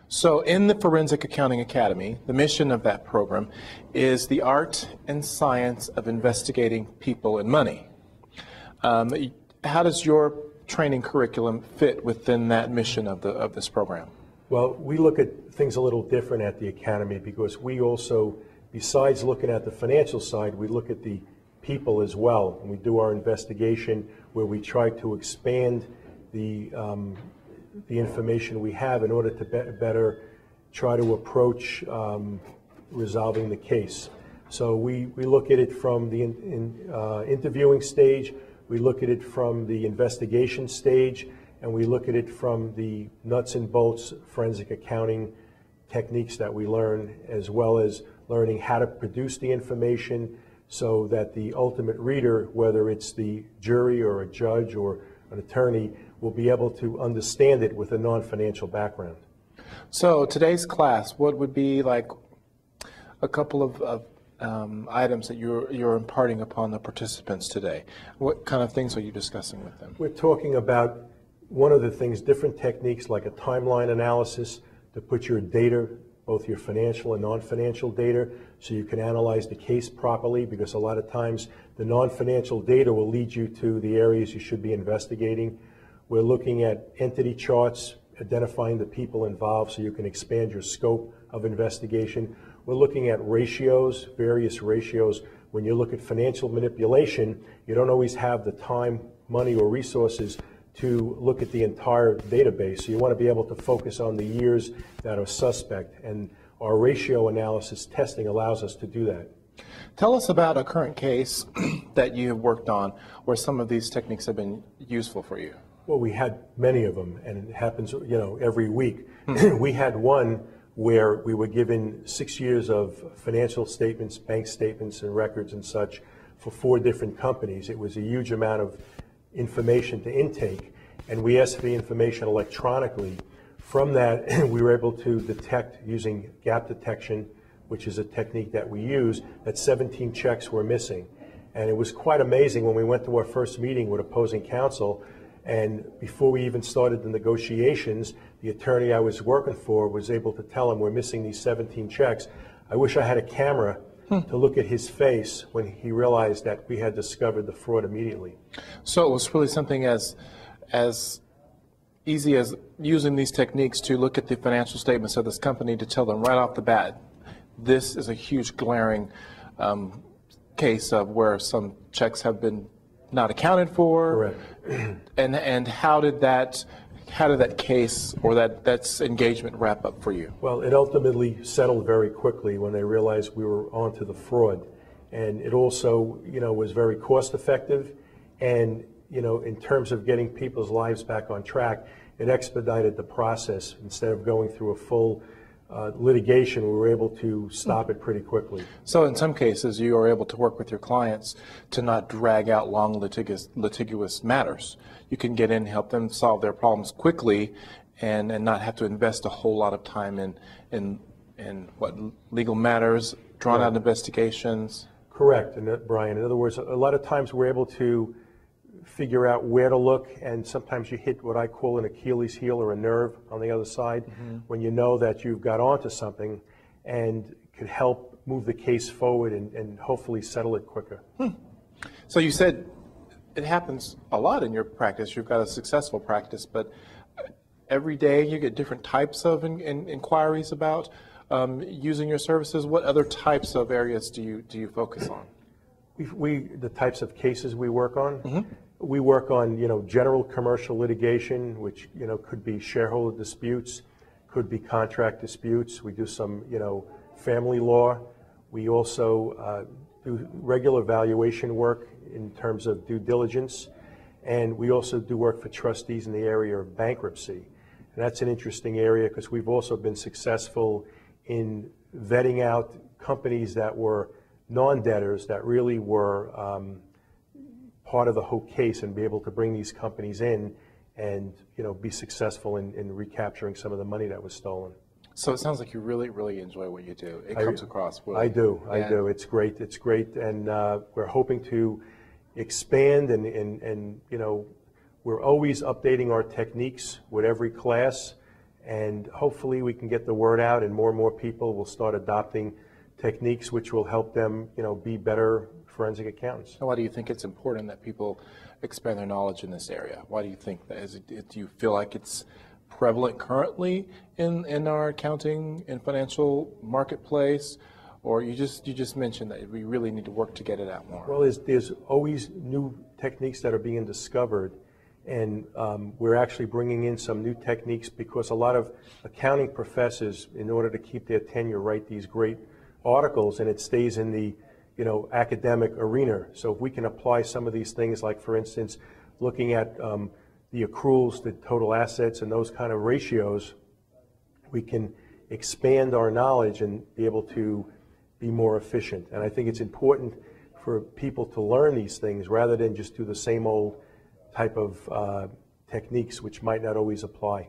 So in the Forensic Accounting Academy, the mission of that program is the art and science of investigating people and money. How does your training curriculum fit within that mission of this program? Well, we look at things a little different at the Academy because we also, besides looking at the financial side, we look at the people as well. And we do our investigation where we try to expand the information we have in order to better try to approach resolving the case. So we look at it from the interviewing stage, we look at it from the investigation stage, and we look at it from the nuts and bolts forensic accounting techniques that we learn, as well as learning how to produce the information so that the ultimate reader, whether it's the jury or a judge or an attorney, will be able to understand it with a non-financial background. So today's class, what would be like a couple of items that you're imparting upon the participants today? What kind of things are you discussing with them? We're talking about one of the things, different techniques like a timeline analysis to put your data, both your financial and non-financial data, so you can analyze the case properly, because a lot of times the non-financial data will lead you to the areas you should be investigating. We're looking at entity charts, identifying the people involved so you can expand your scope of investigation. We're looking at ratios, various ratios. When you look at financial manipulation, you don't always have the time, money, or resources to look at the entire database. So you want to be able to focus on the years that are suspect, and our ratio analysis testing allows us to do that. Tell us about a current case that you have worked on where some of these techniques have been useful for you. Well, we had many of them, and it happens, every week. We had one where we were given 6 years of financial statements, bank statements, and records and such for 4 different companies. It was a huge amount of information to intake, and we asked for the information electronically. From that, we were able to detect, using gap detection, which is a technique that we use, that 17 checks were missing. And it was quite amazing when we went to our first meeting with opposing counsel, and before we even started the negotiations, the attorney I was working for was able to tell him we're missing these 17 checks. I wish I had a camera to look at his face when he realized that we had discovered the fraud immediately. So it was really something as easy as using these techniques to look at the financial statements of this company to tell them right off the bat, this is a huge glaring case of where some checks have been not accounted for. Correct. And how did that case or that's engagement wrap up for you? Well, it ultimately settled very quickly when they realized we were onto the fraud, and it also, was very cost effective, and in terms of getting people's lives back on track, it expedited the process. Instead of going through a full litigation, we were able to stop it pretty quickly. So in some cases, you are able to work with your clients to not drag out long litigious matters. You can get in and help them solve their problems quickly and not have to invest a whole lot of time in what, legal matters, drawn out investigations. Correct, and Brian, in other words, a lot of times we're able to figure out where to look, and sometimes you hit what I call an Achilles heel or a nerve on the other side, when you know that you've got onto something and could help move the case forward and hopefully settle it quicker. So you said it happens a lot in your practice. You've got a successful practice, but every day you get different types of inquiries about using your services. What other types of areas do you focus on? The types of cases we work on. We work on, general commercial litigation, which, could be shareholder disputes, could be contract disputes. We do some, family law. We also do regular valuation work in terms of due diligence. And we also do work for trustees in the area of bankruptcy. And that's an interesting area because we've also been successful in vetting out companies that were non-debtors that really were part of the whole case, and be able to bring these companies in and be successful in recapturing some of the money that was stolen. So it sounds like you really, really enjoy what you do. It comes across. Really. I do. It's great. It's great, and we're hoping to expand, and we're always updating our techniques with every class, and hopefully we can get the word out and more people will start adopting techniques which will help them, be better forensic accountants. Why do you think it's important that people expand their knowledge in this area? Why do you think that? Do you feel like it's prevalent currently in our accounting and financial marketplace? Or you just mentioned that we really need to work to get it out more? Well, there's always new techniques that are being discovered, and we're actually bringing in some new techniques because a lot of accounting professors, in order to keep their tenure, write these great articles, and it stays in the academic arena. So if we can apply some of these things, like for instance, looking at the accruals, the total assets, and those kind of ratios, we can expand our knowledge and be able to be more efficient. And I think it's important for people to learn these things rather than just do the same old type of techniques which might not always apply.